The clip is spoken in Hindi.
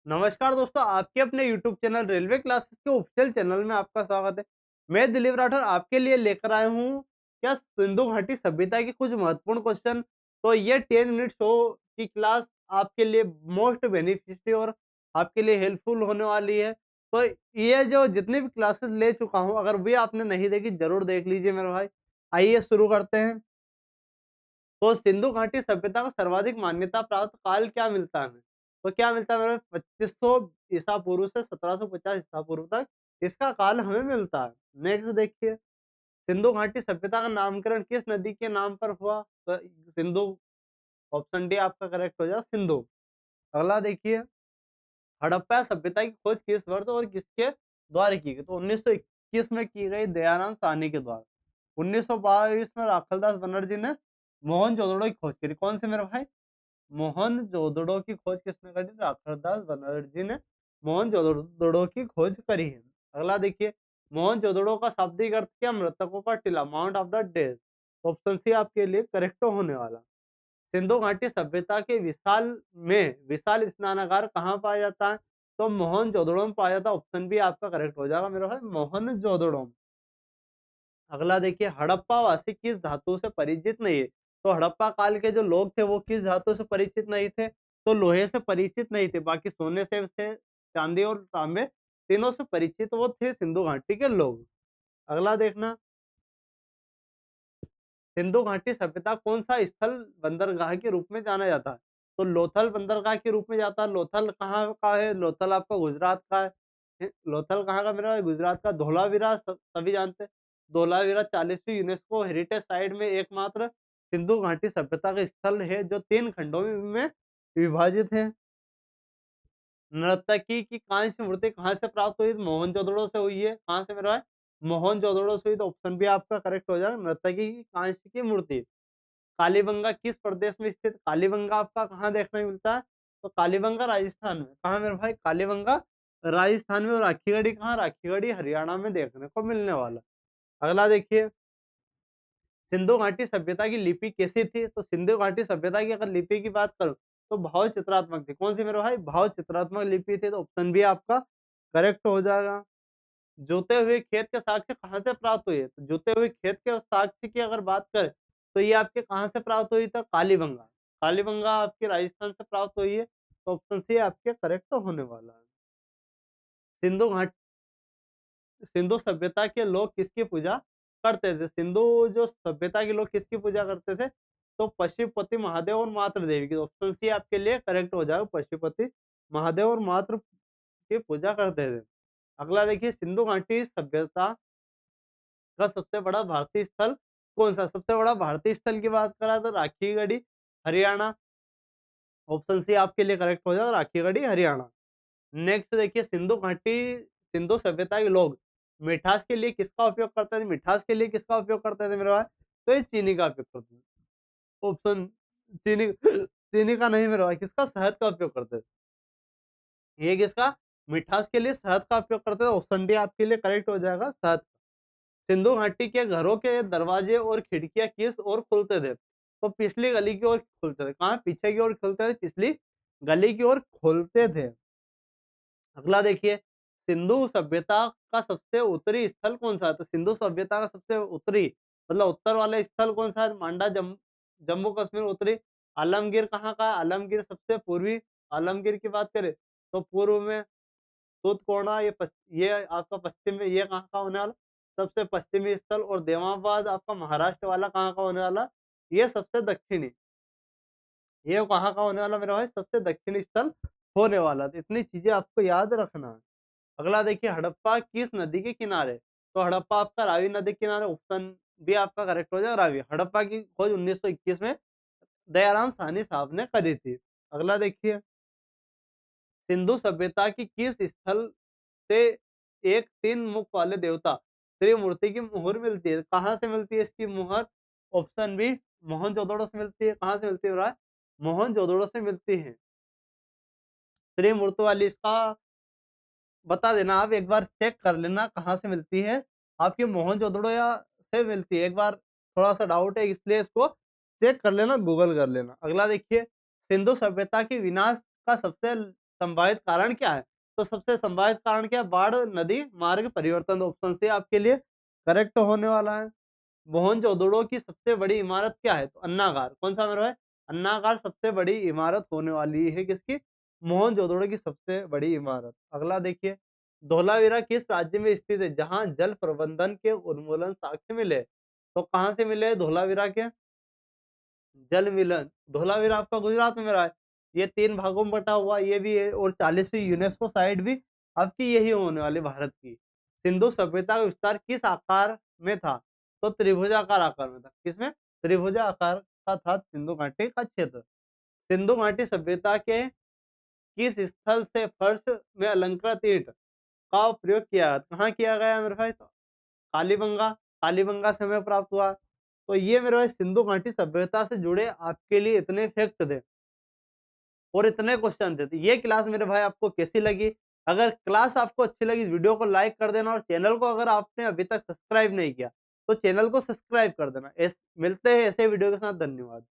नमस्कार दोस्तों, आपके अपने यूट्यूब चैनल रेलवे क्लासेस के ऑफिशियल चैनल में आपका स्वागत है। मैं दिलीप राठौर आपके लिए लेकर आया हूँ क्या सिंधु घाटी सभ्यता के कुछ महत्वपूर्ण क्वेश्चन। तो ये 10 मिनट शो की क्लास आपके लिए मोस्ट बेनिफिशियरी और आपके लिए हेल्पफुल होने वाली है। तो ये जो जितनी भी क्लासेस ले चुका हूँ, अगर भी आपने नहीं देखी जरूर देख लीजिए मेरे भाई। आइए शुरू करते हैं। तो सिंधु घाटी सभ्यता का सर्वाधिक मान्यता प्राप्त काल क्या मिलता है हमें? तो क्या मिलता है मेरे 2500 ईसा पूर्व से 1750 ईसा पूर्व तक इसका काल हमें मिलता है। नेक्स्ट देखिए, सिंधु घाटी सभ्यता का नामकरण किस नदी के नाम पर हुआ? तो सिंधु, ऑप्शन डी आपका करेक्ट हो जाएगा, सिंधु। अगला देखिए, हड़प्पा सभ्यता की खोज किस वर्ष और किसके द्वारा की गई? तो 1921 में की गई, दयाराम साहनी के द्वारा। 1922 में राखलदास बनर्जी ने मोहनजोदड़ो की खोज करी। कौन से मेरे भाई? मोहनजोदड़ो की खोज किसने करी? राखलदास बनर्जी ने मोहनजोदड़ो की खोज करी है। अगला देखिए, मोहनजोदड़ो का शाब्दिक अर्थ क्या? मृतकों का टीला, mount of the dead. Option C आपके लिए करेक्ट होने वाला। सिंधु घाटी सभ्यता के विशाल स्नानागार कहाँ पाया जाता है? तो मोहनजोदड़ो में पाया जाता है। ऑप्शन बी आपका करेक्ट हो जाएगा मेरा भाई, मोहनजोदड़ो में। अगला देखिए, हड़प्पा वासी किस धातु से परिचित नहीं है? तो हड़प्पा काल के जो लोग थे वो किस धातु से परिचित नहीं थे? तो लोहे से परिचित नहीं थे, बाकी सोने से थे, चांदी और तांबे तीनों से परिचित वो थे सिंधु घाटी के लोग। अगला देखना, सिंधु घाटी सभ्यता कौन सा स्थल बंदरगाह के रूप में जाना जाता है? तो लोथल बंदरगाह के रूप में जाता है। लोथल कहाँ का है? लोथल आपका गुजरात का है। लोथल कहाँ का मेरा भाई? गुजरात का। धोलावीरा सभी जानते हैं। धोलावीरा 40वीं यूनेस्को हेरिटेज साइट में एकमात्र सिंधु घाटी सभ्यता का स्थल है जो 3 खंडों में विभाजित है। नर्तकी की कांस्य मूर्ति कहाँ से प्राप्त हुई? मोहनजोदड़ो से हुई है। कहाँ से मेरा भाई? मोहनजोदड़ो से हुई। तो ऑप्शन बी आपका करेक्ट हो जाएगा, नर्तकी की कांस्य की मूर्ति। कालीबंगा किस प्रदेश में स्थित? कालीबंगा आपका कहाँ देखने को मिलता है? तो कालीबंगा राजस्थान में। कहाँ मेरे भाई? कालीबंगा राजस्थान में। और राखीगढ़ी कहाँ? राखीगढ़ी हरियाणा में देखने को मिलने वाला। अगला देखिए, सिंधु घाटी सभ्यता की लिपि कैसी थी? तो सिंधु घाटी सभ्यता की अगर लिपि की बात करूं तो भाव चित्रात्मक थी। कौन सी मेरे भाई? भाव चित्रात्मक लिपि थी। तो ऑप्शन बी आपका करेक्ट हो जाएगा। जोते हुए खेत के साक्ष्य कहाँ से प्राप्त हुए? तो जोते हुए खेत के साक्ष्य की अगर बात करें तो ये आपके कहाँ से प्राप्त हुई? था कालीबंगा। कालीबंगा आपके राजस्थान से प्राप्त हुई है। तो ऑप्शन सी आपके करेक्ट होने वाला है। सिंधु घाट सिंधु सभ्यता के लोग किसकी पूजा करते थे? सिंधु जो सभ्यता के लोग किसकी पूजा करते थे? तो पशुपति महादेव और मातृ देवी की। ऑप्शन सी आपके लिए करेक्ट हो जाएगा, पशुपति महादेव और मातृ की पूजा करते थे। अगला देखिए, सिंधु घाटी सभ्यता का सबसे बड़ा भारतीय स्थल कौन सा? सबसे बड़ा भारतीय स्थल की बात करा तो राखीगढ़ी हरियाणा। ऑप्शन सी आपके लिए करेक्ट हो जाएगा, राखीगढ़ी हरियाणा। नेक्स्ट देखिए, सिंधु सभ्यता के लोग मिठास के लिए किसका उपयोग करते थे? मिठास के लिए किसका उपयोग करते थे मेरे भाई? तो ये चीनी का उपयोग करते थे। ऑप्शन चीनी चीनी का नहीं मेरे भाई, किसका? शहद का उपयोग करते थे। ये किसका? मिठास के लिए शहद का उपयोग करते थे। ऑप्शन डी आपके लिए करेक्ट हो जाएगा, शहद। सिंधु घाटी के घरों के दरवाजे और खिड़कियां किस ओर खुलते थे? तो पिछली गली की ओर खुलते थे। कहाँ? पीछे की ओर खुलते थे, पिछली गली की ओर खोलते थे। अगला देखिए, सिंधु सभ्यता का सबसे उत्तरी स्थल कौन सा है? तो सिंधु सभ्यता का सबसे उत्तरी मतलब उत्तर वाला स्थल कौन सा है? मांडा, जम्मू कश्मीर उत्तरी। आलमगीर कहाँ का है? आलमगीर सबसे पूर्वी। आलमगीर की बात करें तो पूर्व में। तूतकोना ये आपका पश्चिम में। ये कहाँ का होने वाला? सबसे पश्चिमी स्थल। और देवाबाद आपका महाराष्ट्र वाला कहाँ का होने वाला? ये सबसे दक्षिणी। ये कहाँ का होने वाला मेरा भाई? सबसे दक्षिणी स्थल होने वाला। तो इतनी चीजें आपको याद रखना है। अगला देखिए, हड़प्पा किस नदी के किनारे? तो हड़प्पा आपका रावी नदी के किनारे। ऑप्शन बी आपका करेक्ट हो जाएगा, रावी। हड़प्पा की खोज 1921 में दयाराम साहनी साहब ने करी थी। अगला देखिए, सिंधु सभ्यता की किस स्थल से एक 3 मुख वाले देवता त्रिमूर्ति की मुहर मिलती है? कहाँ से मिलती है इसकी मुहर? ऑप्शन बी मोहनजोदड़ो से मिलती है। कहाँ से मिलती है राय? मोहनजोदड़ो से मिलती है त्रिमूर्ति वाली। इसका बता देना, आप एक बार चेक कर लेना कहाँ से मिलती है आपकी। मोहनजोदड़ो या से मिलती है? एक बार थोड़ा सा डाउट है, इसलिए इसको चेक कर लेना, गूगल कर लेना। अगला देखिए, सिंधु सभ्यता की विनाश का सबसे संभावित कारण क्या है? तो सबसे संभावित कारण क्या है? बाढ़, नदी मार्ग परिवर्तन। ऑप्शन सी आपके लिए करेक्ट होने वाला है। मोहनजोदड़ो की सबसे बड़ी इमारत क्या है? तो अन्नागार। कौन सा मेरा भाई? अन्नागार सबसे बड़ी इमारत होने वाली है किसकी? मोहनजोदड़ो की सबसे बड़ी इमारत। अगला देखिए, धोलावीरा किस राज्य में स्थित है जहां जल प्रबंधन के उन्मूलन साक्ष्य मिले? तो कहाँ से मिले धोलावीरा के जल मिलन? धोलावीरा आपका गुजरात में मिला है। ये 3 भागों में बटा हुआ ये भी है और 40वीं यूनेस्को साइट भी आपकी यही होने वाली भारत की। सिंधु सभ्यता का विस्तार किस आकार में था? तो त्रिभुजाकार आकार में था। किसमें? त्रिभुजाकार का था सिंधु घाटी का क्षेत्र। सिंधु घाटी सभ्यता के किस स्थल से फर्श में अलंकृत ईंट का प्रयोग किया? कहाँ किया गया मेरे भाई? तो कालीबंगा, कालीबंगा से हमें प्राप्त हुआ। तो ये मेरे भाई सिंधु घाटी सभ्यता से जुड़े आपके लिए इतने फैक्ट थे और इतने क्वेश्चन थे। तो ये क्लास मेरे भाई आपको कैसी लगी? अगर क्लास आपको अच्छी लगी, वीडियो को लाइक कर देना और चैनल को अगर आपने अभी तक सब्सक्राइब नहीं किया, तो चैनल को सब्सक्राइब कर देना। मिलते हैं ऐसे वीडियो के साथ। धन्यवाद।